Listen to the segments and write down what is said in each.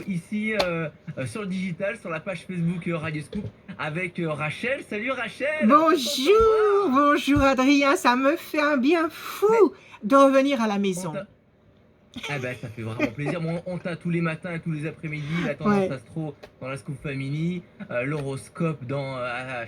Ici sur le digital, sur la page Facebook Radio Scoop avec Rachel. Salut Rachel. Bonjour, bonjour Adrien, ça me fait un bien fou de revenir à la maison. Ah ben ça fait vraiment plaisir. Bon, on t'a tous les matins et tous les après-midi, la tendance astro dans la Scoop Family, l'horoscope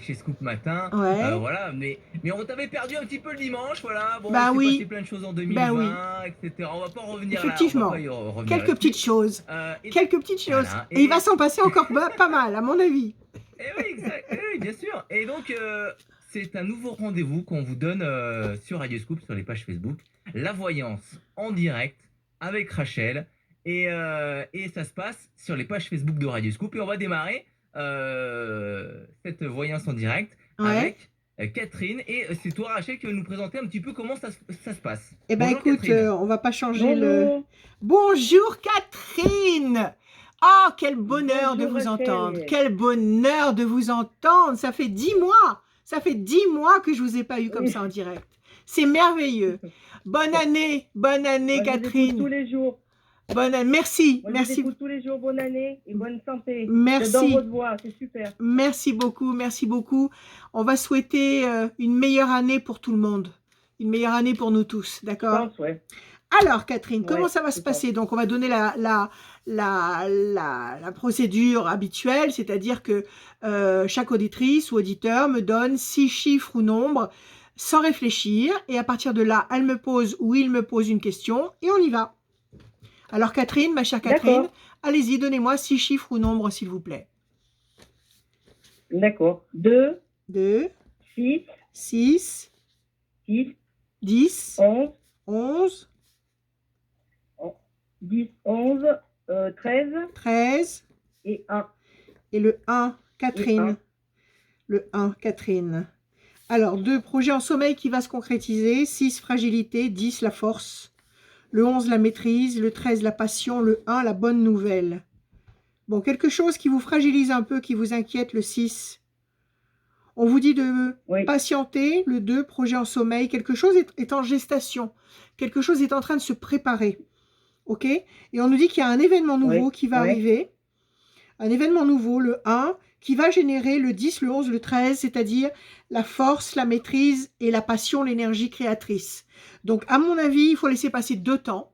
chez Scoop Matin. Voilà, mais on t'avait perdu un petit peu le dimanche, voilà. Bon, bah il s'est oui. passé plein de choses en 2020, etc. On va pas revenir Effectivement. là. Effectivement, quelques petites choses. Quelques petites choses. Voilà. Et il va s'en passer encore pas mal, à mon avis. Et oui, bien sûr. Et donc, c'est un nouveau rendez-vous qu'on vous donne sur Radio Scoop, sur les pages Facebook. La voyance en direct avec Rachel. Et ça se passe sur les pages Facebook de Radio Scoop. Et on va démarrer cette voyance en direct avec Catherine. Et c'est toi, Rachel, qui va nous présenter un petit peu comment ça se passe. Eh bien, écoute, on va pas changer le... Bonjour, Catherine. Oh, quel bonheur de vous entendre. Quel bonheur de vous entendre. Ça fait 10 mois. Ça fait 10 mois que je vous ai pas eu comme ça en direct. C'est merveilleux. Bonne année, Catherine. Tous les jours. Bonne année. Merci. Moi, merci. Je tous les jours. Bonne année et bonne santé. Merci. Dans votre voix, c'est super. Merci beaucoup, merci beaucoup. On va souhaiter une meilleure année pour tout le monde. Une meilleure année pour nous tous, d'accord? Ouais. Alors, Catherine, comment ça va se passer? Donc, on va donner la procédure habituelle, c'est-à-dire que chaque auditrice ou auditeur me donne 6 chiffres ou nombres sans réfléchir. Et à partir de là, elle me pose ou il me pose une question et on y va. Alors, Catherine, ma chère Catherine, allez-y, donnez-moi 6 chiffres ou nombres, s'il vous plaît. D'accord. 2, 6, 10, 11, 13 et 1. Et le 1, Catherine. Le 1, Catherine. Alors, 2, projet en sommeil qui va se concrétiser. 6, fragilité. 10, la force. Le 11, la maîtrise. Le 13, la passion. Le 1, la bonne nouvelle. Bon, quelque chose qui vous fragilise un peu, qui vous inquiète, le 6. On vous dit de patienter. Le 2, projet en sommeil. Quelque chose est en gestation. Quelque chose est en train de se préparer. OK? Et on nous dit qu'il y a un événement nouveau qui va arriver. Un événement nouveau, le 1, qui va générer le 10, le 11, le 13, c'est-à-dire la force, la maîtrise et la passion, l'énergie créatrice. Donc, à mon avis, il faut laisser passer 2 temps.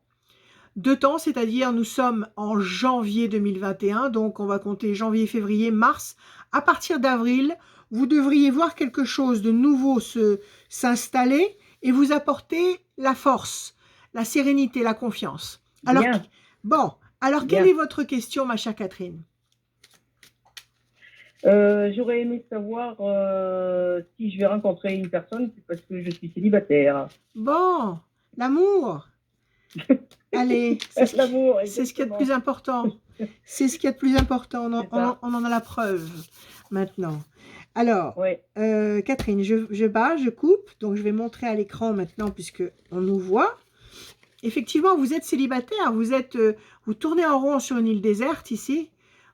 2 temps, c'est-à-dire nous sommes en janvier 2021, donc on va compter janvier, février, mars. À partir d'avril, vous devriez voir quelque chose de nouveau s'installer et vous apporter la force, la sérénité, la confiance. Alors, quelle est votre question, ma chère Catherine? J'aurais aimé savoir si je vais rencontrer une personne parce que je suis célibataire. Bon, l'amour. Allez, c'est ce qu'il y a de plus important. C'est ce qu'il y a de plus important. On en a la preuve maintenant. Alors, Catherine, je coupe. Donc, je vais montrer à l'écran maintenant puisque on nous voit. Effectivement, vous êtes célibataire. Vous tournez en rond sur une île déserte ici.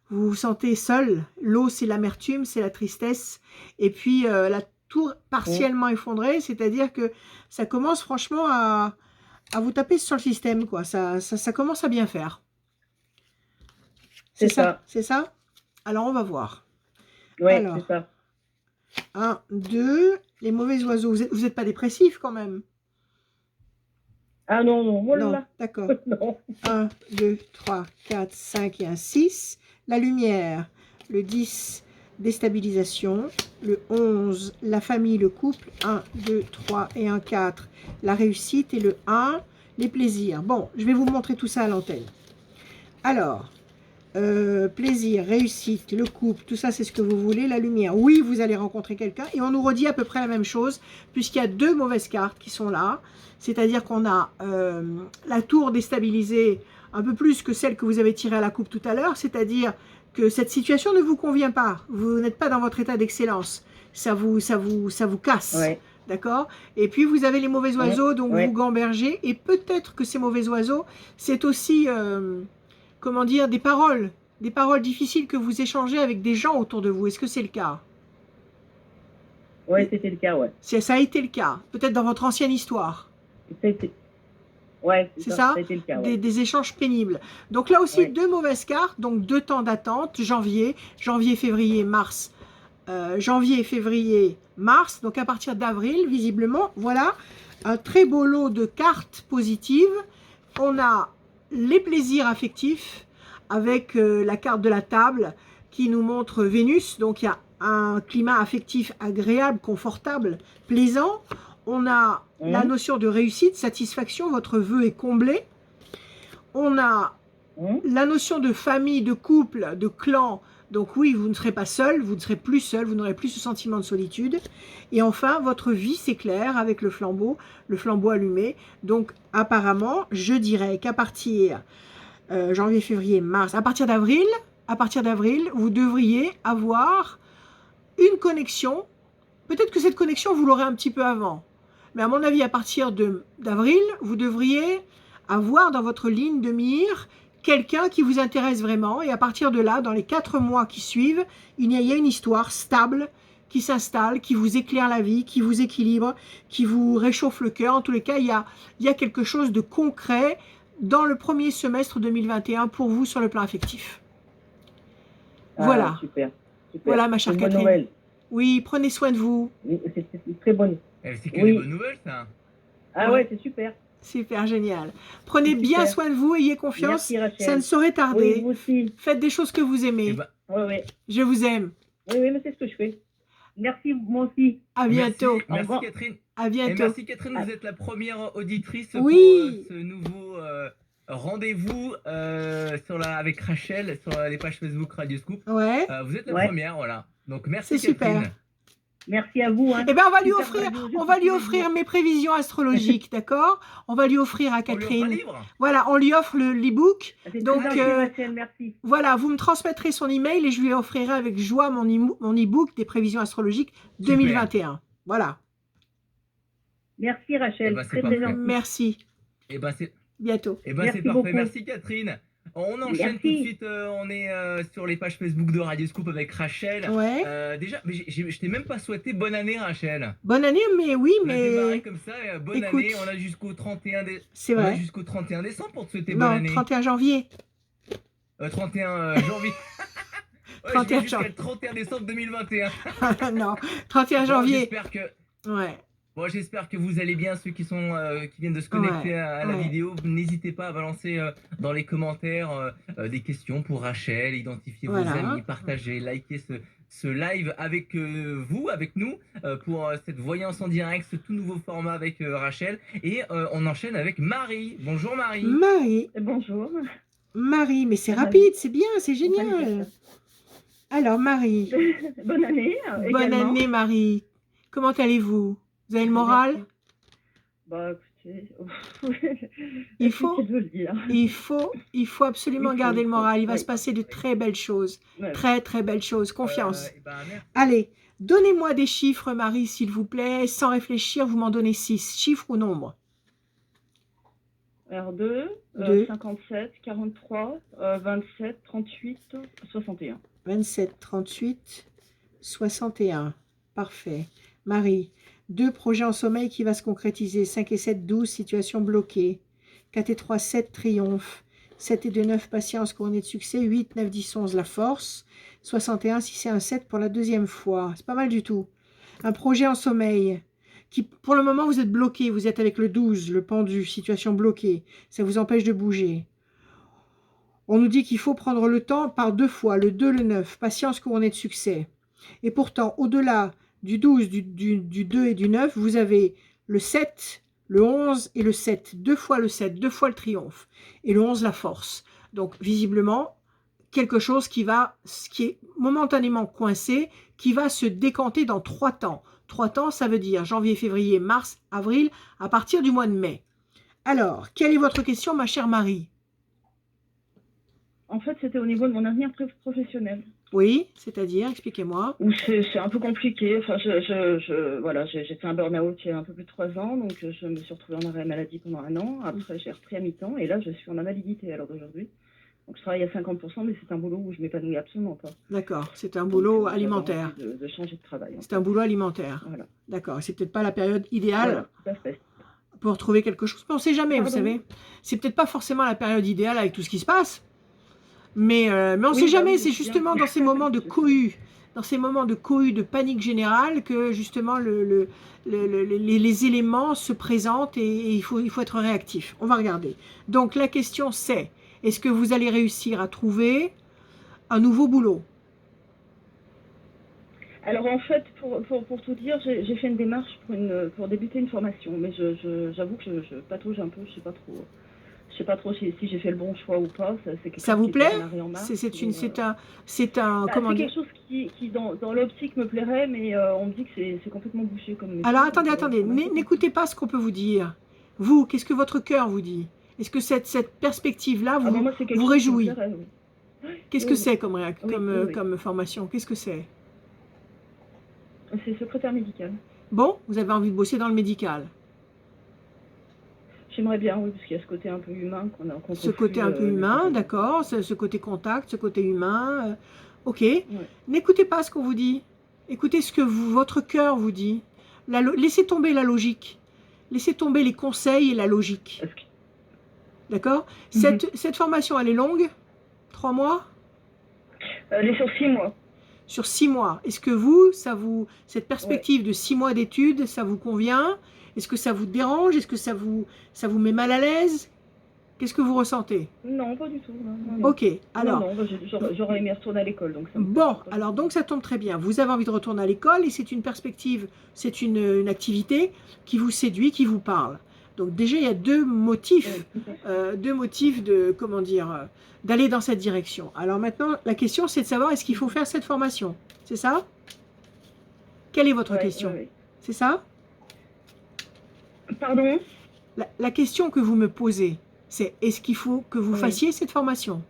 Vous vous sentez seul. L'eau, c'est l'amertume, c'est la tristesse. Et puis, la tour partiellement effondrée, c'est-à-dire que ça commence franchement à vous taper sur le système, quoi. Ça commence à bien faire. C'est ça? C'est ça? Alors, on va voir. Oui, c'est ça. 1, 2, les mauvais oiseaux. Vous n'êtes pas dépressif quand même? Ah non, voilà. Non, d'accord. 1, 2, 3, 4, 5 et un 6. La lumière, le 10, déstabilisation. Le 11, la famille, le couple. 1, 2, 3 et un 4, la réussite. Et le 1, les plaisirs. Bon, je vais vous montrer tout ça à l'antenne. Alors, plaisir, réussite, le couple, tout ça, c'est ce que vous voulez. La lumière, oui, vous allez rencontrer quelqu'un. Et on nous redit à peu près la même chose, puisqu'il y a 2 mauvaises cartes qui sont là. C'est-à-dire qu'on a la tour déstabilisée un peu plus que celle que vous avez tirée à la coupe tout à l'heure. C'est-à-dire que cette situation ne vous convient pas. Vous n'êtes pas dans votre état d'excellence. Ça vous casse. D'accord? Et puis, vous avez les mauvais oiseaux, donc vous gambergez. Et peut-être que ces mauvais oiseaux, c'est aussi... comment dire, des paroles difficiles que vous échangez avec des gens autour de vous. Est-ce que c'est le cas? Oui, c'était le cas, Ça a été le cas, peut-être dans votre ancienne histoire. Ouais, C'est ça, ça a été le cas, ouais. des échanges pénibles. Donc là aussi, Ouais. 2 mauvaises cartes, donc 2 temps d'attente, janvier, février, mars. Janvier, février, mars. Donc à partir d'avril, visiblement, voilà un très beau lot de cartes positives. On a les plaisirs affectifs avec la carte de la table qui nous montre Vénus. Donc il y a un climat affectif agréable, confortable, plaisant. On a la notion de réussite, satisfaction, votre vœu est comblé. On a la notion de famille, de couple, de clan. Donc oui, vous ne serez pas seul, vous ne serez plus seul, vous n'aurez plus ce sentiment de solitude. Et enfin, votre vie s'éclaire avec le flambeau allumé. Donc apparemment, je dirais qu'à partir janvier, février, mars, à partir d'avril, vous devriez avoir une connexion. Peut-être que cette connexion, vous l'aurez un petit peu avant. Mais à mon avis, à partir d'avril, vous devriez avoir dans votre ligne de mire quelqu'un qui vous intéresse vraiment. Et à partir de là, dans les 4 mois qui suivent, il y a une histoire stable qui s'installe, qui vous éclaire la vie, qui vous équilibre, qui vous réchauffe le cœur. En tous les cas, il y a quelque chose de concret dans le premier semestre 2021 pour vous sur le plan affectif. Voilà. Super, super. Voilà, ma chère Catherine. Nouvelle. Oui, prenez soin de vous. C'est une très bonne. C'est que des bonnes nouvelles, ça. Ah ouais, c'est super. Super, génial. Prenez bien soin de vous, ayez confiance. Merci, Rachel. Ça ne saurait tarder. Oui, vous aussi. Faites des choses que vous aimez. Ouais. Je vous aime. Oui, mais c'est ce que je fais. Merci, moi aussi. À bientôt. Merci Catherine. À bientôt. Et merci Catherine, vous êtes la première auditrice pour ce nouveau rendez-vous avec Rachel sur les pages Facebook Radio Scoop. Ouais. Vous êtes la première, voilà. Donc merci c'est Catherine. Super. Merci à vous. Hein. Eh bien, on va lui offrir mes prévisions astrologiques, d'accord? On va lui offrir à Catherine. On lui offre un livre. Voilà, on lui offre l'e-book. Donc, merci. Voilà, vous me transmettrez son email et je lui offrirai avec joie mon e-book des prévisions astrologiques 2021. Voilà. Merci Rachel. Très plaisant. Merci. Et ben c'est bientôt. Et ben c'est parfait. Beaucoup. Merci Catherine. On enchaîne tout de suite, on est sur les pages Facebook de Radio Scoop avec Rachel. Ouais. Déjà, mais je t'ai même pas souhaité bonne année Rachel. Bonne année, mais oui, on a démarré comme ça, bonne année, on a jusqu'au 31 décembre. C'est vrai. On a jusqu'au 31 décembre pour te souhaiter bonne année. 31 janvier. 31 janvier. Ouais, 31 janvier. Jusqu'à 31 décembre 2021. Non, 31 janvier. J'espère que... Ouais. Bon, j'espère que vous allez bien, ceux qui viennent de se connecter à la vidéo. N'hésitez pas à balancer dans les commentaires des questions pour Rachel, identifier vos amis, partager, liker ce live avec vous, avec nous, pour cette voyance en direct, ce tout nouveau format avec Rachel. Et on enchaîne avec Marie. Bonjour Marie. Marie. Bonjour. Marie, mais c'est rapide, c'est bien, c'est génial. Alors Marie. Bonne année. Bonne année Marie. Comment allez-vous? Vous avez le moral? Bah, écoutez, il faut absolument garder le moral. Il va se passer de très belles choses. Très, très belles choses. Confiance. Allez, donnez-moi des chiffres, Marie, s'il vous plaît. Sans réfléchir, vous m'en donnez 6. Chiffres ou nombres? R2, 57, 43, 27, 38, 61. 27, 38, 61. Parfait. Marie. 2, projet en sommeil qui va se concrétiser. 5 et 7, 12, situation bloquée. 4 et 3, 7, triomphe. 7 et 2, 9, patience, couronnée de succès. 8, 9, 10, 11, la force. 61, 6 et 1, 7 pour la deuxième fois. C'est pas mal du tout. Un projet en sommeil qui, pour le moment, vous êtes bloqué. Vous êtes avec le 12, le pendu, situation bloquée. Ça vous empêche de bouger. On nous dit qu'il faut prendre le temps par 2 fois. Le 2, le 9, patience, couronnée de succès. Et pourtant, au-delà du 12, du 2 et du 9, vous avez le 7, le 11 et le 7. 2 fois le 7, 2 fois le triomphe. Et le 11, la force. Donc, visiblement, quelque chose qui est momentanément coincé, qui va se décanter dans 3 temps. 3 temps, ça veut dire janvier, février, mars, avril, à partir du mois de mai. Alors, quelle est votre question, ma chère Marie? En fait, c'était au niveau de mon avenir professionnel. Oui, c'est-à-dire, expliquez-moi. C'est un peu compliqué. Enfin, voilà, j'ai fait un burn-out il y a un peu plus de 3 ans, donc je me suis retrouvée en arrêt maladie pendant 1 an. Après, j'ai repris à mi-temps et là, je suis en invalidité à l'heure d'aujourd'hui. Donc, je travaille à 50%, mais c'est un boulot où je m'épanouis absolument pas. D'accord, c'est un boulot alimentaire. De changer de travail. C'est un boulot alimentaire. Voilà. D'accord, c'est peut-être pas la période idéale voilà, tout à fait. peut retrouver quelque chose. Mais on ne sait jamais, vous Pardon. savez. C'est peut-être pas forcément la période idéale avec tout ce qui se passe. Mais on ne Oui, sait bah jamais. oui, C'est je sais bien. justement dans ces moments de Je sais. cohue, de panique générale, que justement les éléments se présentent et il faut être réactif. On va regarder. Donc la question c'est, est-ce que vous allez réussir à trouver un nouveau boulot? Alors en fait, pour tout dire, j'ai fait une démarche pour débuter une formation, mais j'avoue que je patauge un peu, je sais pas trop si j'ai fait le bon choix ou pas. C'est quelque Ça chose vous qui plaît? est démarré en mars. C'est un, Bah, comment c'est dire? quelque chose qui dans l'optique me plairait, mais on me dit que c'est complètement bouché comme métier. Alors donc, attendez, ça m'inquiète un n'écoutez peu. pas ce qu'on peut vous dire. Vous, qu'est-ce que votre cœur vous dit? Est-ce que cette perspective-là Ah bah vous, moi c'est quelque vous chose qui me réjouit? plairait, oui. Qu'est-ce que Oui, c'est oui, oui, oui. comme formation? Qu'est-ce que c'est? C'est secrétaire médical. Bon, vous avez envie de bosser dans le médical. J'aimerais bien, oui, parce qu'il y a ce côté un peu humain qu'on Ce trouve côté plus un peu humain, nécessairement. d'accord, ce côté contact, ce côté humain. Ok. Ouais. N'écoutez pas ce qu'on vous dit. Écoutez ce que votre cœur vous dit. Laissez tomber la logique. Laissez tomber les conseils et la logique. Parce que... D'accord? Mhm. Cette formation, elle est longue? 3 mois? Elle est sur 6 mois. Sur 6 mois. Est-ce que cette Ouais. perspective de 6 mois d'études, ça vous convient? Est-ce que ça vous dérange? Est-ce que ça vous met mal à l'aise? Qu'est-ce que vous ressentez? Non, pas du tout. Non, non. Ok, alors, Non, bah, j'aurais aimé retourner à l'école, donc ça me bon, dérange pas du alors tout. donc ça tombe très bien. Vous avez envie de retourner à l'école et c'est une perspective, c'est une activité qui vous séduit, qui vous parle. Donc déjà, il y a deux motifs Ouais, tout à fait. de, comment dire, d'aller dans cette direction. Alors maintenant, la question, c'est de savoir, est-ce qu'il faut faire cette formation? C'est ça? Quelle est votre Ouais, question? ouais, C'est ça? ouais. Pardon? La question que vous me posez, c'est est-ce qu'il faut que vous Oui. fassiez cette formation?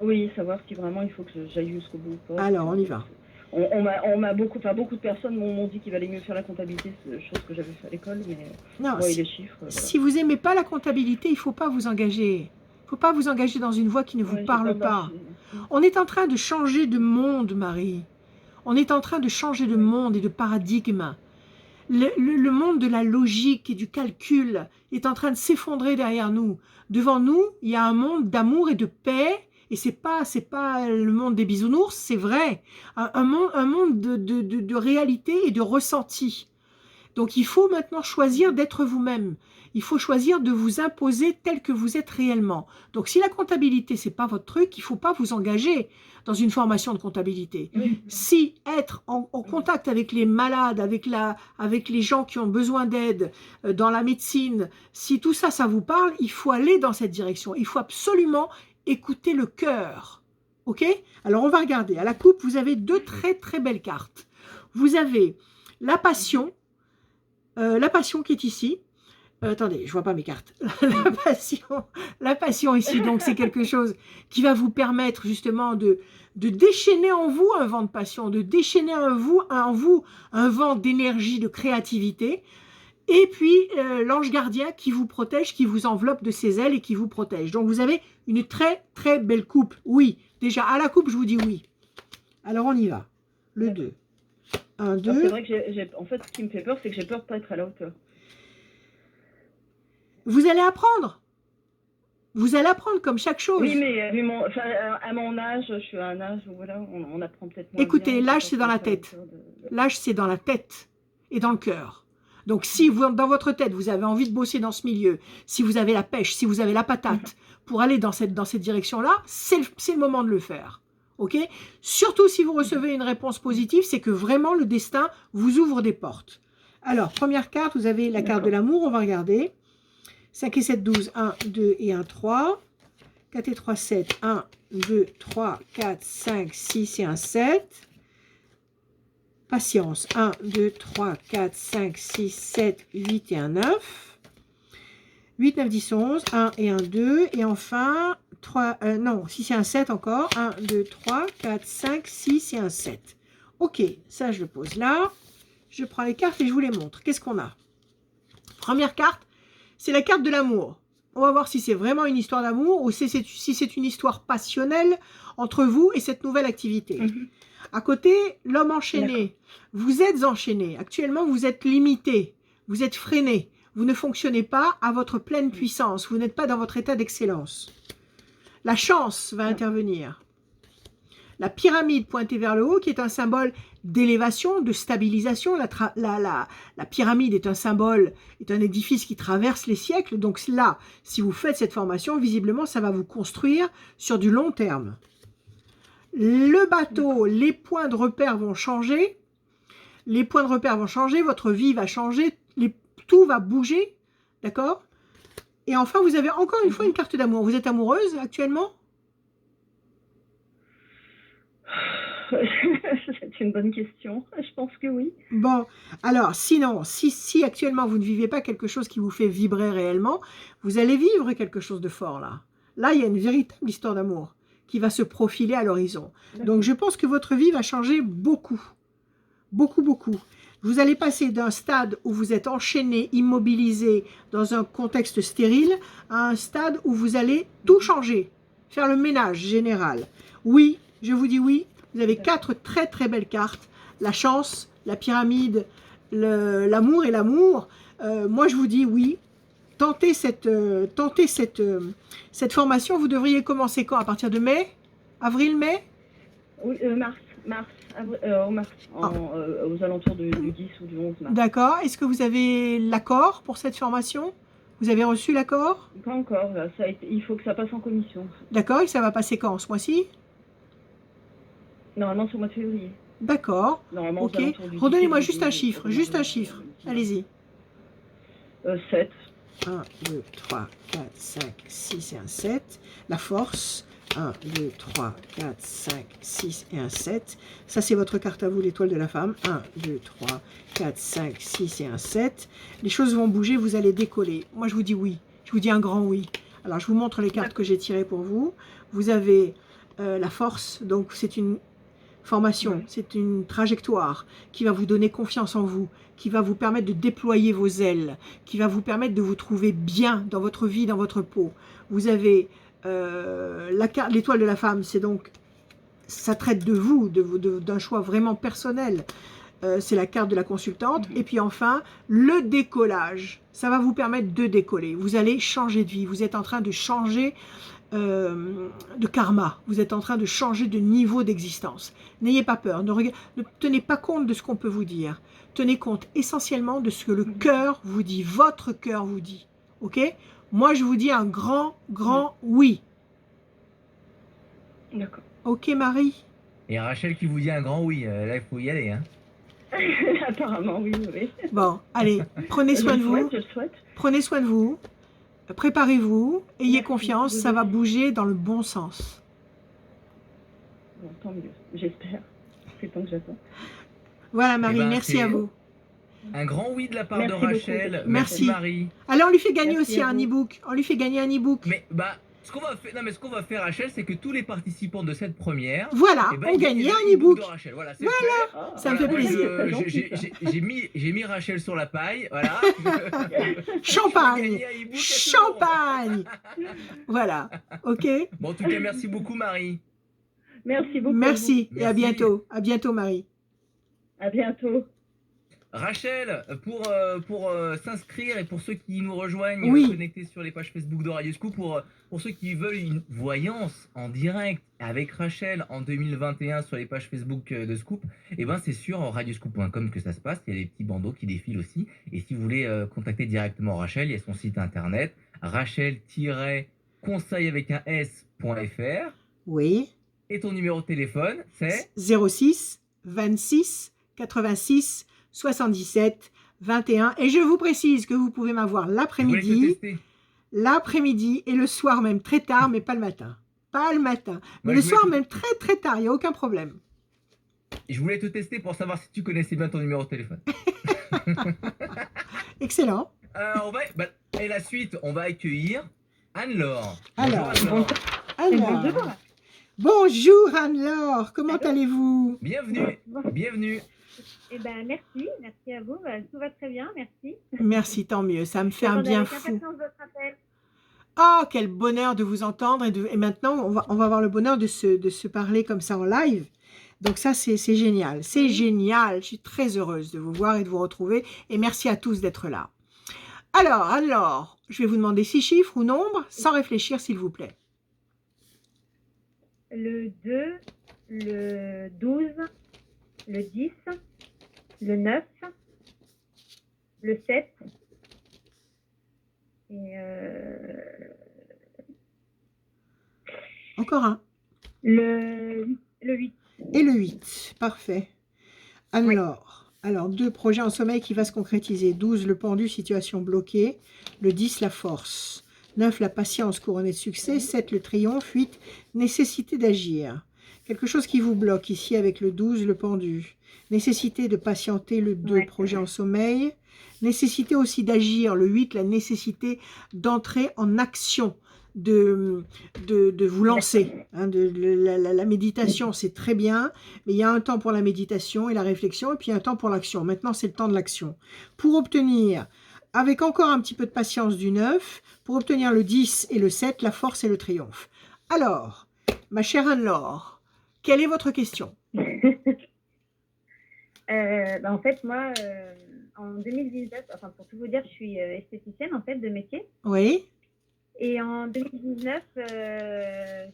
Oui, savoir si vraiment il faut que j'aille jusqu'au bout ou pas. Alors, on y va. On m'a beaucoup de personnes m'ont dit qu'il valait mieux faire la comptabilité, chose que j'avais fait à l'école, mais Non, ouais, les chiffres, voilà. si vous n'aimez pas la comptabilité, il ne faut pas vous engager. Il ne faut pas vous engager dans une voie qui ne vous Ouais, j'ai parle peur de pas. lâcher. On est en train de changer de monde, Marie. On est en train de changer de Oui. monde et de paradigme. Le monde de la logique et du calcul est en train de s'effondrer derrière nous. Devant nous, il y a un monde d'amour et de paix. Et c'est pas le monde des bisounours, c'est vrai. Un monde de réalité et de ressenti. Donc il faut maintenant choisir d'être vous-même. Il faut choisir de vous imposer tel que vous êtes réellement. Donc si la comptabilité, c'est pas votre truc, il ne faut pas vous engager dans une formation de comptabilité. Oui. Si être en contact avec les malades, avec les gens qui ont besoin d'aide dans la médecine, si tout ça, ça vous parle, il faut aller dans cette direction. Il faut absolument écouter le cœur. Ok? Alors on va regarder. À la coupe, vous avez deux très très belles cartes. Vous avez la passion qui est ici. Attendez, je vois pas mes cartes. La passion ici, donc c'est quelque chose qui va vous permettre justement de déchaîner en vous un vent de passion, de déchaîner en vous un vent d'énergie, de créativité. Et puis l'ange gardien qui vous protège, qui vous enveloppe de ses ailes et qui vous protège. Donc vous avez une très très belle coupe. Oui, déjà à la coupe, je vous dis oui. Alors on y va. Le 2. 1, 2. C'est vrai que en fait, ce qui me fait peur, c'est que j'ai peur de pas être à la hauteur. Vous allez apprendre. Vous allez apprendre comme chaque chose. Oui, mais à mon âge, je suis à un âge où voilà, on apprend peut-être moins. Écoutez, bien, l'âge, c'est dans la tête. L'âge, c'est dans la tête et dans le cœur. Donc, si vous, dans votre tête, vous avez envie de bosser dans ce milieu, si vous avez la pêche, si vous avez la patate pour aller dans cette direction-là, c'est le moment de le faire. Ok? Surtout si vous recevez une réponse positive, c'est que vraiment le destin vous ouvre des portes. Alors, première carte, vous avez la carte de l'amour, on va regarder. 5 et 7, 12, 1, 2 et 1, 3. 4 et 3, 7, 1, 2, 3, 4, 5, 6 et 1, 7. Patience, 1, 2, 3, 4, 5, 6, 7, 8 et 1, 9. 8, 9, 10, 11, 1 et 1, 2. Et enfin, 6 et 1, 7 encore. 1, 2, 3, 4, 5, 6 et 1, 7. Ok, ça je le pose là. Je prends les cartes et je vous les montre. Qu'est-ce qu'on a? Première carte, c'est la carte de l'amour. On va voir si c'est vraiment une histoire d'amour ou si c'est une histoire passionnelle entre vous et cette nouvelle activité. À côté, l'homme enchaîné. Vous êtes enchaîné. Actuellement, vous êtes limité. Vous êtes freiné. vous ne fonctionnez pas à votre pleine puissance, vous n'êtes pas dans votre état d'excellence. La chance va intervenir. La pyramide pointée vers le haut, qui est un symbole d'élévation, de stabilisation. La pyramide est un symbole, est un édifice qui traverse les siècles. Donc là, si vous faites cette formation, visiblement, ça va vous construire sur du long terme. Le bateau, les points de repère vont changer. Les points de repère vont changer, votre vie va changer, tout va bouger, d'accord? Et enfin, vous avez encore une fois une carte d'amour. Vous êtes amoureuse actuellement? C'est une bonne question. Je pense que oui. Bon, alors, sinon, si actuellement vous ne vivez pas quelque chose qui vous fait vibrer réellement, vous allez vivre quelque chose de fort là. Là, il y a une véritable histoire d'amour qui va se profiler à l'horizon. Donc, je pense que votre vie va changer beaucoup. Beaucoup, beaucoup. Vous allez passer d'un stade où vous êtes enchaîné, immobilisé, dans un contexte stérile, à un stade où vous allez tout changer, faire le ménage général. Oui, je vous dis oui, vous avez 4 très très belles cartes. La chance, la pyramide, l'amour et l'amour. Moi, je vous dis oui, tentez cette formation. Vous devriez commencer quand? À partir de mai? Avril, mai? Oui, mars, aux alentours du 10 ou du 11 mars. D'accord. Est-ce que vous avez l'accord pour cette formation? Vous avez reçu l'accord? Pas encore, là. Il faut que ça passe en commission. D'accord. Et ça va passer quand? Ce mois-ci? Normalement, c'est au mois de février. D'accord. Normalement, ok. Redonnez-moi juste un chiffre. Juste un chiffre. Allez-y. 7. 1, 2, 3, 4, 5, 6 et un 7. La force. 1, 2, 3, 4, 5, 6 et un 7. Ça, c'est votre carte à vous, l'étoile de la femme. 1, 2, 3, 4, 5, 6 et un 7. Les choses vont bouger, vous allez décoller. Moi, je vous dis oui. Je vous dis un grand oui. Alors, je vous montre les cartes que j'ai tirées pour vous. Vous avez la force. Donc, c'est une formation. C'est une trajectoire qui va vous donner confiance en vous, qui va vous permettre de déployer vos ailes, qui va vous permettre de vous trouver bien dans votre vie, dans votre peau. Vous avez l'étoile de la femme, c'est donc, ça traite de vous, d'un choix vraiment personnel. C'est la carte de la consultante. Et puis enfin, le décollage. Ça va vous permettre de décoller. Vous allez changer de vie. Vous êtes en train de changer de karma. Vous êtes en train de changer de niveau d'existence. N'ayez pas peur. Ne tenez pas compte de ce qu'on peut vous dire. Tenez compte essentiellement de ce que le cœur vous dit. Votre cœur vous dit. Ok? Moi, je vous dis un grand, grand oui. D'accord. Ok, Marie? Et Rachel qui vous dit un grand oui. Là, il faut y aller. Hein. Apparemment, oui, oui. Bon, allez, prenez soin de vous. Je le souhaite. Prenez soin de vous. Préparez-vous. Ayez confiance. Ça va bouger dans le bon sens. Bon, tant mieux. J'espère. C'est le temps que j'attends. Voilà, Marie. ben, merci à vous. Un grand oui de la part Merci de Rachel. beaucoup. Merci. Marie. Alors, on lui fait gagner Merci aussi à un vous. e-book. On lui fait gagner un e-book. Mais ce qu'on va faire, Rachel, c'est que tous les participants de cette première, Voilà, eh ben, on ils gagnait gagnent un e-book. de Rachel. Voilà, c'est Ah, Ça me fait Moi, plaisir. c'est gentil, ça. j'ai mis Rachel sur la paille. Voilà. Champagne. Je vais gagner un e-book à tout le monde. Champagne. Voilà. Ok. Bon, en tout cas, merci beaucoup, Marie. Merci beaucoup. Merci. Et à Merci. bientôt. À bientôt, Marie. À bientôt. Rachel, pour s'inscrire et pour ceux qui nous rejoignent Oui. connectés sur les pages Facebook de Radio Scoop, pour ceux qui veulent une voyance en direct avec Rachel en 2021 sur les pages Facebook de Scoop, et ben c'est sur radioscoop.com que ça se passe. Il y a des petits bandeaux qui défilent aussi. Et si vous voulez contacter directement Rachel, il y a son site internet rachel-conseil avec un s.fr Oui. et ton numéro de téléphone c'est 06 26 86 77 21. Et je vous précise que vous pouvez m'avoir Je voulais te l'après-midi, tester. et le soir même très tard, mais pas le matin. Pas le matin. Mais Moi, le je voulais soir te- même très très tard, il n'y a aucun problème. Je voulais te tester pour savoir si tu connaissais bien ton numéro de téléphone. Excellent. Et la suite, on va accueillir Anne-Laure. Alors, Bonjour, Anne-Laure. Alors, bonjour Anne-Laure, comment allez-vous? Bienvenue. Bienvenue. Eh ben, merci à vous. Tout va très bien, merci. Merci, tant mieux, ça me fait un J'attendais bien avec fou. impatience votre appel. Oh, quel bonheur de vous entendre et maintenant on va avoir le bonheur de se parler comme ça en live. Donc ça, c'est génial. C'est génial. Je suis très heureuse de vous voir et de vous retrouver. Et merci à tous d'être là. Alors, je vais vous demander 6 chiffres ou nombres, sans réfléchir, s'il vous plaît. Le 2, le 12, le 10, le 9, le 7 et Encore un. le 8. Et le 8, parfait. Alors, 2 projets en sommeil qui va se concrétiser. 12, le pendu, situation bloquée. Le 10, la force. 9, la patience couronnée de succès. 7, le triomphe. 8, nécessité d'agir. Quelque chose qui vous bloque ici avec le 12, le pendu. Nécessité de patienter, le 2, Ouais. projet en sommeil. Nécessité aussi d'agir, le 8, la nécessité d'entrer en action, de vous lancer. Hein, la méditation, c'est très bien, mais il y a un temps pour la méditation et la réflexion, et puis il y a un temps pour l'action. Maintenant, c'est le temps de l'action. Pour obtenir, avec encore un petit peu de patience du 9, pour obtenir le 10 et le 7, la force et le triomphe. Alors, ma chère Anne-Laure, quelle est votre question? En fait, moi, en 2019, enfin pour tout vous dire, je suis esthéticienne en fait de métier. Oui, Et en 2019,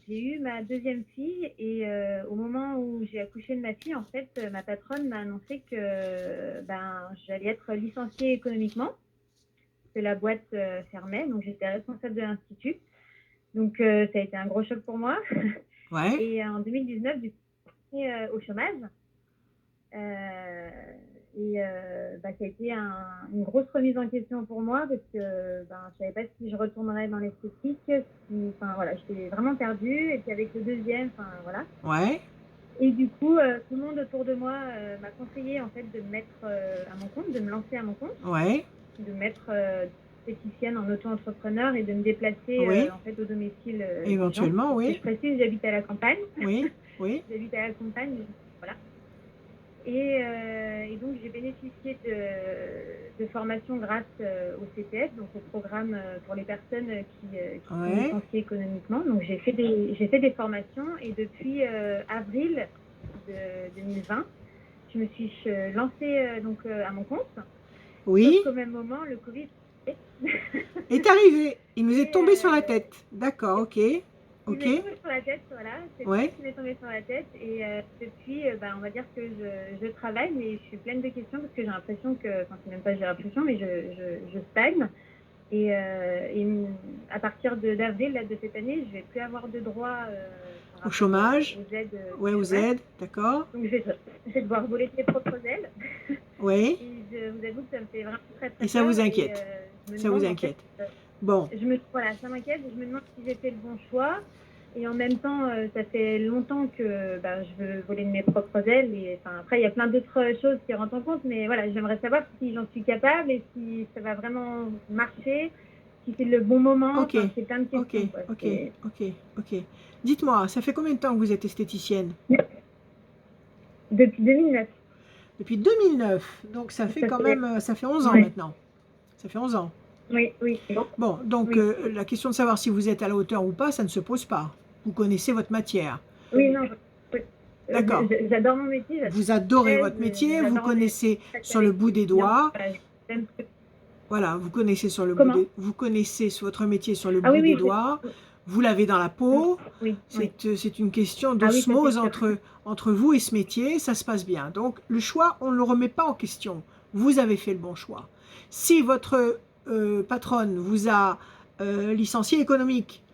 j'ai eu ma deuxième fille et au moment où j'ai accouché de ma fille, en fait, ma patronne m'a annoncé que j'allais être licenciée économiquement, que la boîte fermait, donc j'étais responsable de l'institut. Donc ça a été un gros choc pour moi. ouais. Et en 2019, du coup, j'étais au chômage. Ça a été une grosse remise en question pour moi parce que je savais pas si je retournerais dans l'esthétique. J'étais vraiment perdue. Et puis avec le deuxième, Ouais, Et du coup, tout le monde autour de moi m'a conseillé en fait de me mettre à mon compte, de me lancer à mon compte, ouais, de me mettre esthéticienne en auto-entrepreneur et de me déplacer oui, en fait au domicile des gens. éventuellement, Parce que oui, je précise, j'habite à la campagne. oui, oui, J'habite à la campagne, voilà. Et donc, j'ai bénéficié de formations grâce au CPF, donc au programme pour les personnes qui sont ouais, licenciées économiquement. Donc, j'ai fait des formations et depuis avril de 2020, je me suis lancée à mon compte. oui, Sauf qu'au même moment, le Covid est arrivé. Il nous est Et, tombé sur la tête. D'accord, ok, il ok, m'est tombé sur la tête, voilà. C'est le ouais, truc qui m'est tombé sur la tête. Et depuis, on va dire que je travaille, mais je suis pleine de questions parce que j'ai l'impression que, enfin, c'est même pas j'ai l'impression, mais je stagne. Et à partir d'avril de cette année, je vais plus avoir de droit par au rapport chômage, aux aides ouais, du aux chômage. aides, d'accord, Donc je vais devoir voler de mes propres ailes. oui, Et je vous avoue que ça me fait vraiment très très et ça vous peur. inquiète, Je me ça vous demande en fait, inquiète. Bon, voilà, ça m'inquiète. Je me demande si j'ai fait le bon choix. Et en même temps, ça fait longtemps que je veux voler de mes propres ailes. Et après, il y a plein d'autres choses qui rentrent en compte. Mais voilà, j'aimerais savoir si j'en suis capable et si ça va vraiment marcher, si c'est le bon moment. ok, C'est plein de ok, questions, quoi. ok, ok, ok. Dites-moi, ça fait combien de temps que vous êtes esthéticienne? Depuis 2009. Depuis 2009, donc ça fait Ça quand fait... même, ça fait 11 ans Ouais. maintenant. Ça fait 11 ans. Oui, oui. Bon, donc Oui. la question de savoir si vous êtes à la hauteur ou pas, ça ne se pose pas. Vous connaissez votre matière. Oui, non. Oui. D'accord. J'adore mon métier. Vous adorez votre métier, vous connaissez sur le bout des doigts. Voilà, vous connaissez sur le bout Comment? vous connaissez votre métier sur le Ah bout oui, des oui. doigts. Vous l'avez dans la peau. Oui, oui. C'est une question Ah oui, ça, d'osmose c'est sûr. entre vous et ce métier. Ça se passe bien. Donc, le choix, on ne le remet pas en question. Vous avez fait le bon choix. Si votre patronne vous a licencié économique,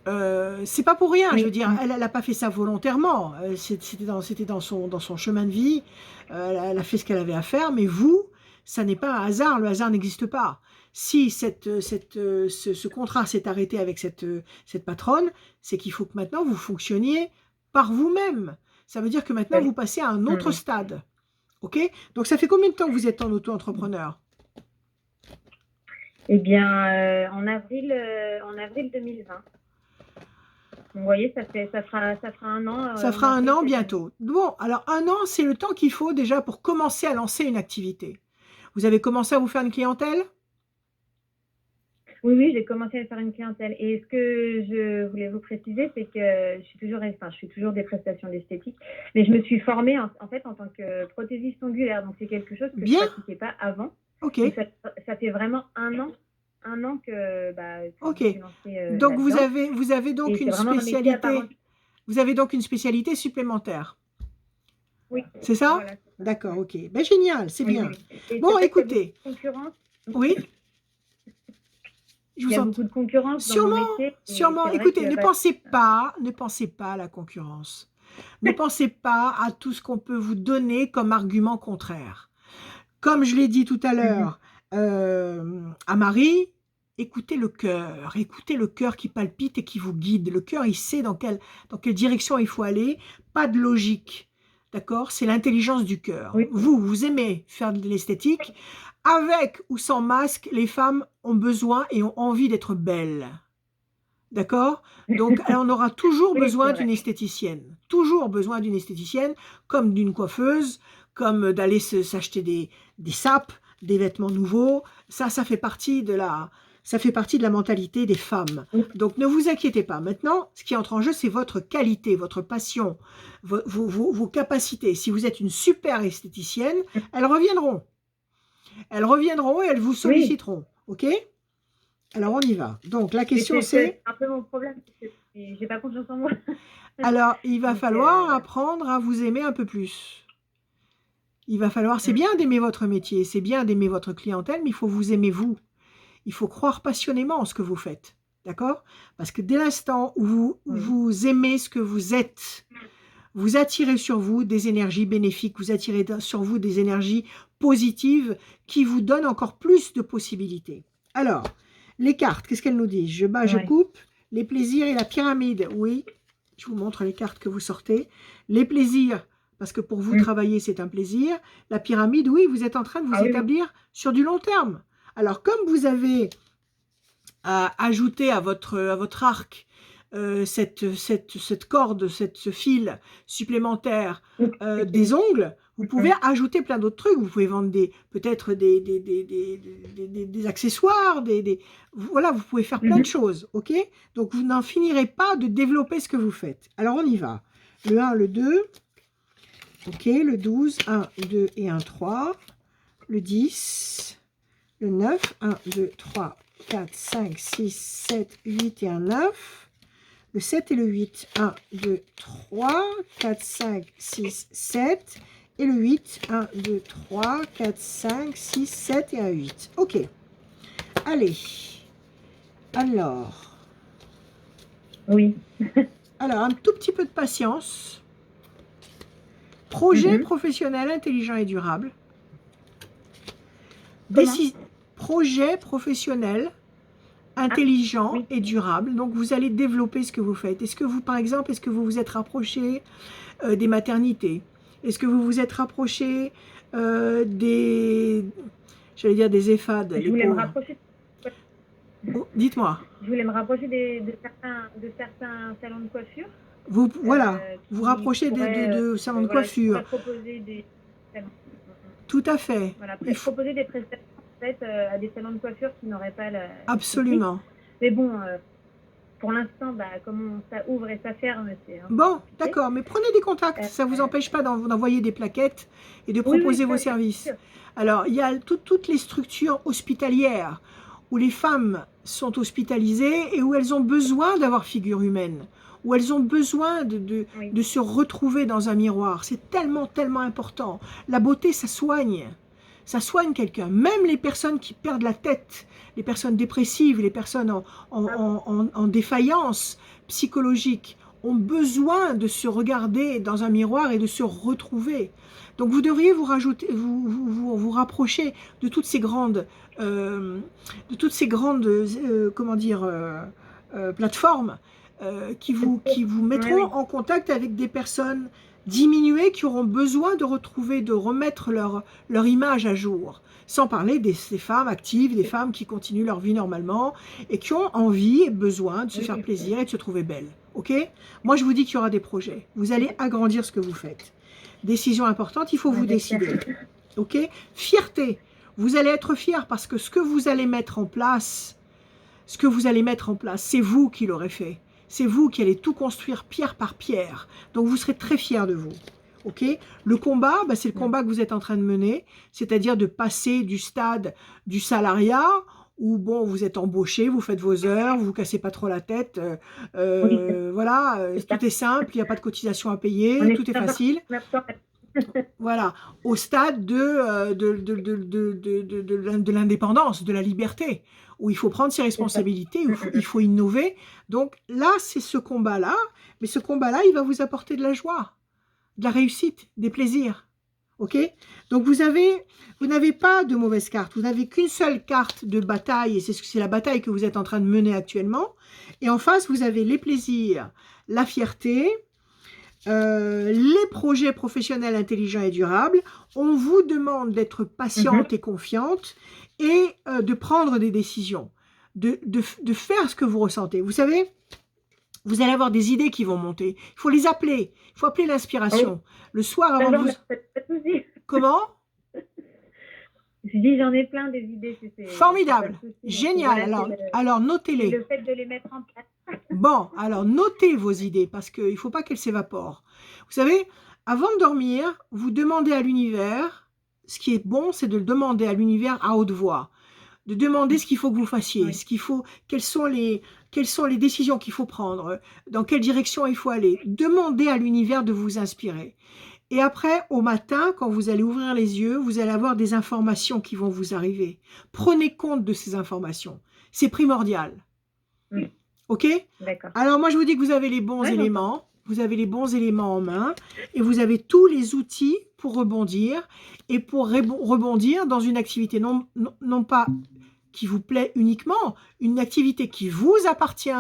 c'est pas pour rien. Oui. Je veux dire, elle n'a pas fait ça volontairement. C'était dans son chemin de vie. Elle a fait ce qu'elle avait à faire. Mais vous, ça n'est pas un hasard. Le hasard n'existe pas. Si ce contrat s'est arrêté avec cette patronne, c'est qu'il faut que maintenant vous fonctionniez par vous-même. Ça veut dire que maintenant vous passez à un autre stade. Ok? Donc ça fait combien de temps que vous êtes en auto-entrepreneur? Eh bien, en avril 2020. Vous voyez, ça fera un an. Ça fera un an bientôt. Bon, alors un an, c'est le temps qu'il faut déjà pour commencer à lancer une activité. Vous avez commencé à vous faire une clientèle? Oui, j'ai commencé à faire une clientèle. Et ce que je voulais vous préciser, c'est que je fais toujours des prestations d'esthétique, mais je me suis formée en fait en tant que prothésiste ongulaire. Donc c'est quelque chose que je ne pratiquais pas avant. Ok. Donc, ça fait vraiment un an que, Ok. je me suis lancée Donc vous là-dedans. avez donc Et c'est une vraiment un métier à part spécialité. entière. Vous avez donc une spécialité supplémentaire. Oui, C'est ça? voilà, c'est ça. D'accord, ok. Ben génial, c'est Oui, bien. oui. Et Bon, c'est vrai qu'il y a beaucoup écoutez. de concurrence. Oui, je Il y vous a entends. beaucoup de concurrence dans mon Sûrement, métier. Et sûrement. c'est vrai Écoutez, que ne pensez pas à la concurrence. Ne pensez pas à tout ce qu'on peut vous donner comme argument contraire. Comme je l'ai dit tout à l'heure à Marie, écoutez le cœur qui palpite et qui vous guide. Le cœur, il sait dans quelle direction il faut aller, pas de logique. D'accord? C'est l'intelligence du cœur. oui, Vous aimez faire de l'esthétique. Avec ou sans masque, les femmes ont besoin et ont envie d'être belles. D'accord? Donc, on aura toujours oui, c'est besoin vrai. d'une esthéticienne. Toujours besoin d'une esthéticienne, comme d'une coiffeuse, comme d'aller s'acheter des sapes, des vêtements nouveaux. Ça fait partie de la mentalité des femmes. Oui. Donc, ne vous inquiétez pas. Maintenant, ce qui entre en jeu, c'est votre qualité, votre passion, vos capacités. Si vous êtes une super esthéticienne, elles reviendront. Elles reviendront et elles vous Oui, solliciteront. OK? Alors, on y va. Donc, la mais question, c'est c'est... un peu mon problème. J'ai pas confiance en moi. Alors, il va Donc, falloir voilà. apprendre à vous aimer un peu plus. Il va falloir... C'est Mm. bien d'aimer votre métier, c'est bien d'aimer votre clientèle, mais il faut vous aimer vous. Il faut croire passionnément en ce que vous faites. D'accord? Parce que dès l'instant où Oui. vous aimez ce que vous êtes, vous attirez sur vous des énergies bénéfiques, vous attirez sur vous des énergies positives qui vous donnent encore plus de possibilités. Alors, les cartes, qu'est-ce qu'elles nous disent? Je bats, je Ouais. coupe. Les plaisirs et la pyramide, oui. Je vous montre les cartes que vous sortez. Les plaisirs, parce que pour vous, Mm. travailler, c'est un plaisir. La pyramide, oui, vous êtes en train de vous Ah oui, oui. établir sur du long terme. Alors, comme vous avez ajouté à votre arc cette corde, ce fil supplémentaire des ongles, vous pouvez ajouter plein d'autres trucs. Vous pouvez vendre peut-être des accessoires, voilà, vous pouvez faire plein de choses, ok? Donc, vous n'en finirez pas de développer ce que vous faites. Alors, on y va. Le 1, le 2, ok, le 12, 1, 2 et 1, 3, le 10, le 9, 1, 2, 3, 4, 5, 6, 7, 8 et un 9. Le 7 et le 8. 1, 2, 3, 4, 5, 6, 7. Et le 8. 1, 2, 3, 4, 5, 6, 7 et un 8. Ok. Allez. Alors. Oui. Alors, un tout petit peu de patience. Projet professionnel intelligent et durable. Projet professionnel intelligent et durable. Donc, vous allez développer ce que vous faites. Est-ce que vous, par exemple, est-ce que vous vous êtes rapproché des maternités? Est-ce que vous vous êtes rapproché des EHPAD? Je voulais me rapprocher. Oh, dites-moi. Je voulais me rapprocher de certains salons de coiffure. Voilà, vous rapprochez de salons de coiffure. Proposer des salons. Tout à fait. Voilà, proposer des prestations en fait, à des salons de coiffure qui n'auraient pas la... Absolument. Mais bon, pour l'instant, comme ça ouvre et ça ferme, c'est... Bon, d'accord, mais prenez des contacts. Ça ne vous empêche pas d'envoyer des plaquettes et de proposer vos services. Alors, il y a toutes les structures hospitalières où les femmes sont hospitalisées et où elles ont besoin d'avoir figure humaine, où elles ont besoin de se retrouver dans un miroir. C'est tellement, tellement important. La beauté, ça soigne. Ça soigne quelqu'un. Même les personnes qui perdent la tête, les personnes dépressives, les personnes en défaillance psychologique ont besoin de se regarder dans un miroir et de se retrouver. Donc vous devriez vous rapprocher de toutes ces grandes, plateformes qui vous mettront en contact avec des personnes diminuées qui auront besoin de remettre leur image à jour. Sans parler des femmes actives, des femmes qui continuent leur vie normalement et qui ont envie et besoin de se faire plaisir et de se trouver belles. Ok? Moi, je vous dis qu'il y aura des projets. Vous allez agrandir ce que vous faites. Décision importante, il faut vous décider. Ok? Fierté. Vous allez être fiers parce que ce que vous allez mettre en place, c'est vous qui l'aurez fait. C'est vous qui allez tout construire pierre par pierre. Donc, vous serez très fiers de vous. Ok, le combat, bah, c'est le combat que vous êtes en train de mener, c'est-à-dire de passer du stade du salariat où bon, vous êtes embauché, vous faites vos heures, vous vous cassez pas trop la tête, voilà, tout est simple, il n'y a pas de cotisation à payer, tout est facile. Voilà, au stade de l'indépendance, de la liberté, où il faut prendre ses responsabilités, où il faut innover. Donc là, c'est ce combat-là, mais ce combat-là, il va vous apporter de la joie, de la réussite, des plaisirs. Ok? Donc vous n'avez pas de mauvaise carte, vous n'avez qu'une seule carte de bataille, et c'est la bataille que vous êtes en train de mener actuellement. Et en face, vous avez les plaisirs, la fierté, les projets professionnels intelligents et durables. On vous demande d'être patiente et confiante et de prendre des décisions, de faire ce que vous ressentez. Vous savez, vous allez avoir des idées qui vont monter. Il faut les appeler. Il faut appeler l'inspiration. Le soir avant de vous... Comment? Je dis, j'en ai plein des idées. Formidable. Génial. Voilà, alors notez-les. le fait de les mettre en place. Bon, alors notez vos idées parce qu'il ne faut pas qu'elles s'évaporent. Vous savez, avant de dormir, vous demandez à l'univers, ce qui est bon, c'est de le demander à l'univers à haute voix, de demander ce qu'il faut que vous fassiez, quelles sont les décisions qu'il faut prendre, dans quelle direction il faut aller. Demandez à l'univers de vous inspirer. Et après, au matin, quand vous allez ouvrir les yeux, vous allez avoir des informations qui vont vous arriver. Prenez compte de ces informations. C'est primordial. Oui. Ok? D'accord. Alors moi, je vous dis que vous avez les bons éléments. Vous avez les bons éléments en main. Et vous avez tous les outils pour rebondir. Et pour rebondir dans une activité non pas qui vous plaît uniquement, une activité qui vous appartient,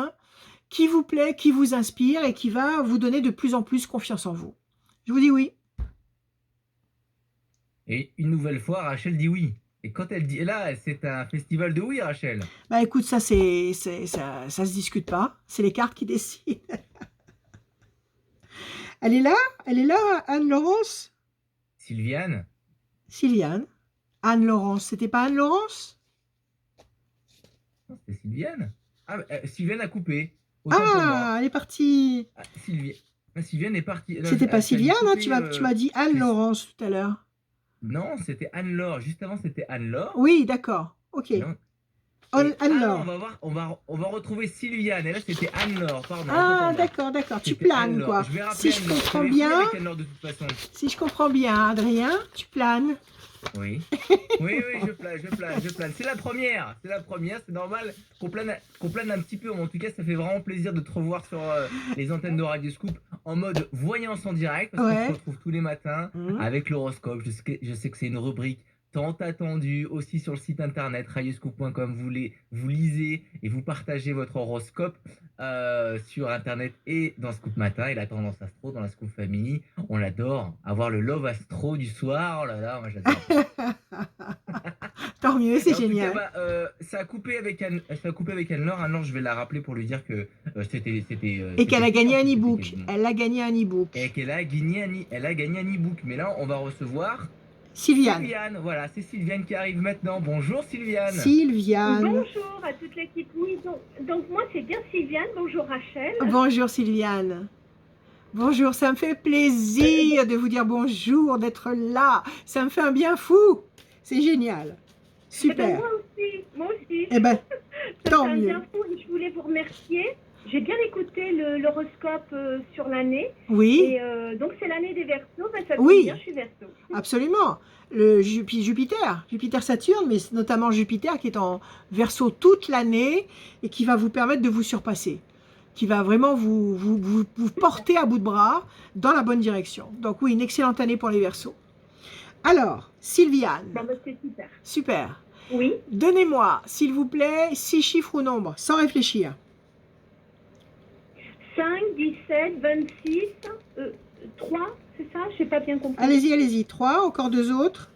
qui vous plaît, qui vous inspire et qui va vous donner de plus en plus confiance en vous. Je vous dis oui. Et une nouvelle fois, Rachel dit oui. Et quand elle dit là, c'est un festival de oui, Rachel. Bah écoute, ça se discute pas. C'est les cartes qui décident. Elle est là, Anne-Laurence? Sylviane. Anne-Laurence, c'était pas Anne-Laurence? Non, c'était Sylviane. Ah, Sylviane a coupé. Autant pour moi. Ah, elle est partie. Ah, Sylviane est partie. C'était pas Sylviane, hein, tu m'as dit Anne-Laurence tout à l'heure. Non, c'était Anne-Laure. Juste avant, c'était Anne-Laure. Oui, d'accord. Ok. Anne-Laure. On va retrouver Sylviane. Et là, c'était Anne-Laure. Pardon. Ah, d'accord. Tu planes, quoi. Si je comprends bien. Si je comprends bien, Adrien, tu planes. Oui, je plane. C'est la première, c'est normal qu'on plane un petit peu. En tout cas, ça fait vraiment plaisir de te revoir sur les antennes de Radio Scoop en mode voyance en direct, parce qu'on se retrouve tous les matins avec l'horoscope. Je sais que c'est une rubrique tant attendue aussi sur le site internet radioscoop.com. Vous lisez et vous partagez votre horoscope sur internet et dans Scoop Matin et la tendance astro dans la Scoop Family. On l'adore, avoir le love astro du soir, oh là là, moi j'adore. Tant mieux, c'est génial. Cas, ça a coupé avec Anne-Laure. Anne-Laure, je vais la rappeler pour lui dire que c'était et qu'elle a gagné un e-book. Elle a gagné un e-book. Et qu'elle a gagné un e-book. Mais là, on va recevoir Sylviane. Voilà, c'est Sylviane qui arrive maintenant. Bonjour Sylviane. Bonjour à toute l'équipe. Oui, donc moi c'est bien Sylviane. Bonjour Rachel. Bonjour Sylviane. Bonjour, ça me fait plaisir de vous dire bonjour, d'être là. Ça me fait un bien fou. C'est génial. Super. Moi aussi. Eh ben, tant mieux. Bien fou. Je voulais vous remercier. J'ai bien écouté l'horoscope sur l'année. Oui. Et donc, c'est l'année des Verseaux. Ben, ça tombe bien, je suis Verseau. Absolument. Jupiter Saturne, mais notamment Jupiter qui est en Verseau toute l'année et qui va vous permettre de vous surpasser, qui va vraiment vous porter à bout de bras dans la bonne direction. Donc oui, une excellente année pour les Verseaux. Alors, Sylviane. Ben, c'est super. Super. Oui. Donnez-moi, s'il vous plaît, 6 chiffres ou nombres, sans réfléchir. 5, 17, 26, 3, c'est ça? Je n'ai pas bien compris. Allez-y. 3, encore 2 autres.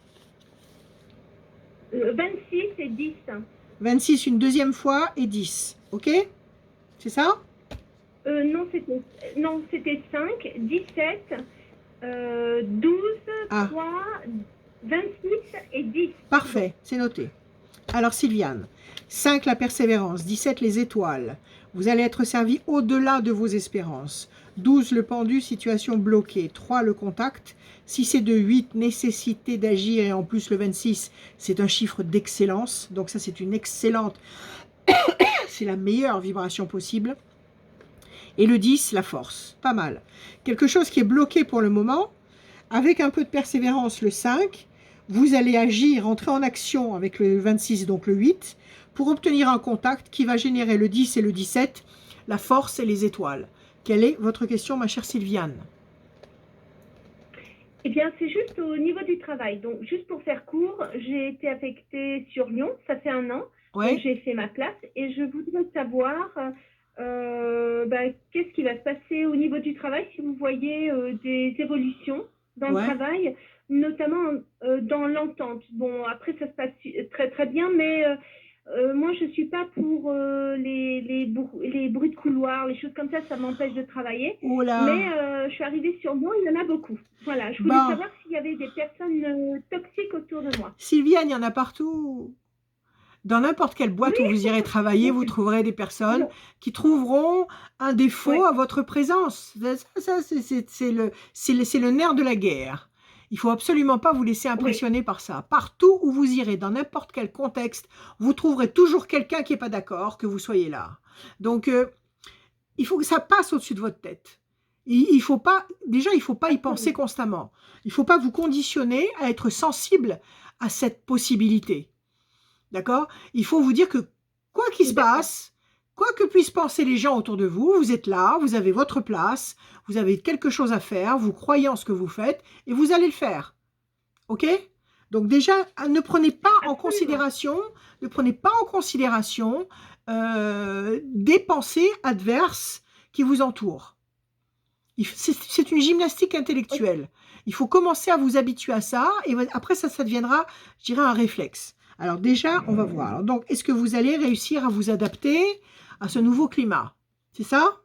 26 et 10. 26 une deuxième fois et 10. Ok? C'est ça? Non, c'était 5, 17, 12, 3, 26 et 10. Parfait, c'est noté. Alors Sylviane, 5 la persévérance, 17 les étoiles. Vous allez être servi au-delà de vos espérances. 12, le pendu, situation bloquée. 3, le contact. 6 et 2, 8, nécessité d'agir. Et en plus, le 26, c'est un chiffre d'excellence. Donc ça, c'est une excellente, c'est la meilleure vibration possible. Et le 10, la force. Pas mal. Quelque chose qui est bloqué pour le moment. Avec un peu de persévérance, le 5, vous allez agir, entrer en action avec le 26, donc le 8, pour obtenir un contact qui va générer le 10 et le 17, la force et les étoiles. Quelle est votre question, ma chère Sylviane? Eh bien, c'est juste au niveau du travail. Donc, juste pour faire court, j'ai été affectée sur Lyon, ça fait 1 an. Ouais. Donc, j'ai fait ma place et je voudrais savoir qu'est-ce qui va se passer au niveau du travail, si vous voyez des évolutions dans le travail, notamment dans l'entente. Bon, après, ça se passe très, très bien, mais moi, je ne suis pas pour les bruits de couloir, les choses comme ça m'empêche de travailler. Oula. Mais je suis arrivée sur Lyon, il y en a beaucoup. Voilà, je voulais savoir s'il y avait des personnes toxiques autour de moi. Sylviane, il y en a partout. Dans n'importe quelle boîte où vous irez travailler, vous trouverez des personnes qui trouveront un défaut à votre présence. Ça c'est le nerf de la guerre. Il faut absolument pas vous laisser impressionner par ça. Partout où vous irez, dans n'importe quel contexte, vous trouverez toujours quelqu'un qui n'est pas d'accord que vous soyez là. Donc, il faut que ça passe au-dessus de votre tête. Il faut pas y penser constamment. Il ne faut pas vous conditionner à être sensible à cette possibilité. D'accord? Il faut vous dire que quoi qu'il se passe, quoi que puissent penser les gens autour de vous, vous êtes là, vous avez votre place, vous avez quelque chose à faire, vous croyez en ce que vous faites et vous allez le faire. Ok? Donc déjà, ne prenez pas en considération des pensées adverses qui vous entourent. C'est une gymnastique intellectuelle. Il faut commencer à vous habituer à ça et après ça deviendra, je dirais, un réflexe. Alors déjà, on va voir. Alors donc, est-ce que vous allez réussir à vous adapter à ce nouveau climat? C'est ça?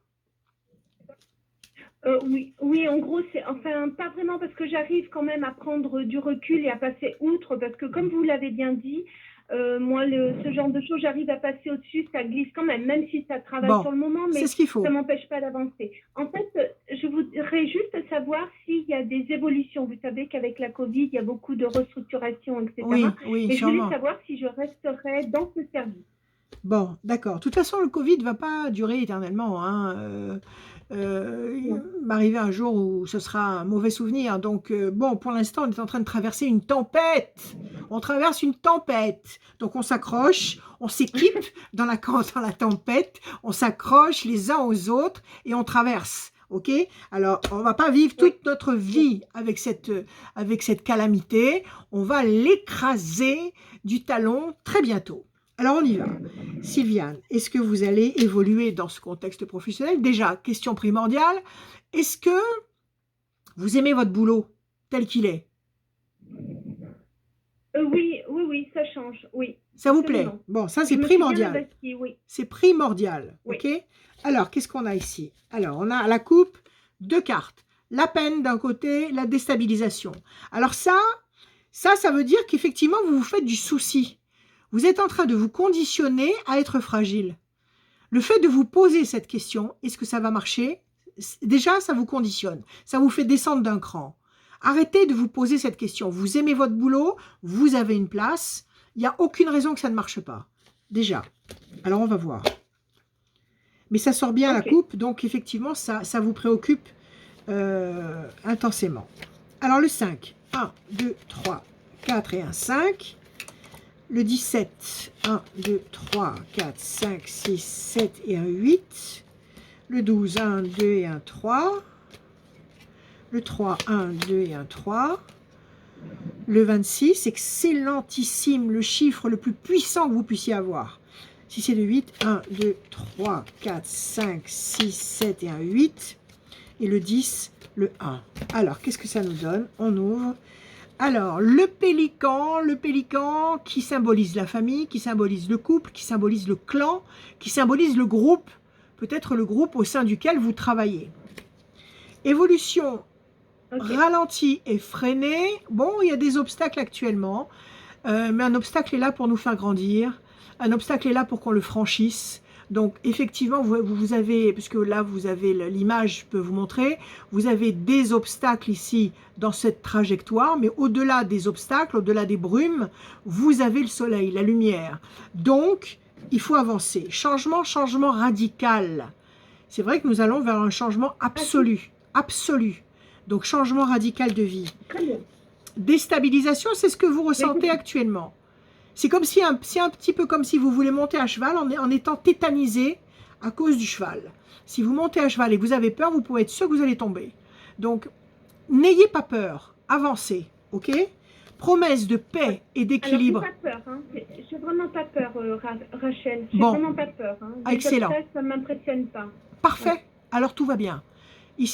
Oui, en gros, enfin pas vraiment parce que j'arrive quand même à prendre du recul et à passer outre parce que comme vous l'avez bien dit, moi, ce genre de choses, j'arrive à passer au-dessus, ça glisse quand même si ça travaille sur le moment, mais ce qu'il faut. Ça ne m'empêche pas d'avancer. En fait, je voudrais juste savoir s'il y a des évolutions. Vous savez qu'avec la Covid, il y a beaucoup de restructuration, etc. Oui, et je voulais savoir si je resterais dans ce service. Bon, d'accord. De toute façon, le Covid ne va pas durer éternellement. Il m'arriver un jour où ce sera un mauvais souvenir. Donc, bon, pour l'instant, on est en train de traverser une tempête. On traverse une tempête. Donc, on s'accroche, on s'équipe dans la tempête, on s'accroche les uns aux autres et on traverse. Ok? Alors, on ne va pas vivre toute notre vie avec cette calamité. On va l'écraser du talon très bientôt. Alors, on y va. Sylviane, est-ce que vous allez évoluer dans ce contexte professionnel? Déjà, question primordiale, est-ce que vous aimez votre boulot tel qu'il est? Oui, ça change, oui. Ça vous plaît? Bon, ça c'est primordial. C'est primordial, ok? Alors, qu'est-ce qu'on a ici? Alors, on a à la coupe 2 cartes. La peine d'un côté, la déstabilisation. Alors ça veut dire qu'effectivement, vous vous faites du souci. Vous êtes en train de vous conditionner à être fragile. Le fait de vous poser cette question, est-ce que ça va marcher? Déjà, ça vous conditionne. Ça vous fait descendre d'un cran. Arrêtez de vous poser cette question. Vous aimez votre boulot, vous avez une place. Il n'y a aucune raison que ça ne marche pas. Déjà. Alors, on va voir. Mais ça sort bien à la coupe, donc effectivement, ça vous préoccupe intensément. Alors, le 5. 1, 2, 3, 4 et un 5. Le 17, 1, 2, 3, 4, 5, 6, 7 et un 8. Le 12, 1, 2 et un 3. Le 3, 1, 2 et un 3. Le 26, excellentissime, le chiffre le plus puissant que vous puissiez avoir. 6 et 2, 8, 1, 2, 3, 4, 5, 6, 7 et un 8. Et le 10, le 1. Alors, qu'est-ce que ça nous donne? On ouvre. Alors, le pélican qui symbolise la famille, qui symbolise le couple, qui symbolise le clan, qui symbolise le groupe, peut-être le groupe au sein duquel vous travaillez. Évolution ralentie et freinée. Bon, il y a des obstacles actuellement, mais un obstacle est là pour nous faire grandir. Un obstacle est là pour qu'on le franchisse. Donc, effectivement, vous avez, puisque là, vous avez l'image, je peux vous montrer, vous avez des obstacles ici dans cette trajectoire, mais au-delà des obstacles, au-delà des brumes, vous avez le soleil, la lumière. Donc, il faut avancer. Changement radical. C'est vrai que nous allons vers un changement absolu. Absolu. Donc, changement radical de vie. Très bien. Déstabilisation, c'est ce que vous ressentez actuellement. C'est comme si, c'est un petit peu comme si vous voulez monter à cheval en étant tétanisé à cause du cheval. Si vous montez à cheval et que vous avez peur, vous pouvez être sûr que vous allez tomber. Donc, n'ayez pas peur, avancez, ok? Promesse de paix et d'équilibre. Alors, j'ai pas peur, hein. J'ai vraiment pas peur, Rachel. J'ai Bon. vraiment pas peur. Hein. Excellent. Ça m'impressionne pas. Parfait, alors tout va bien. Ici,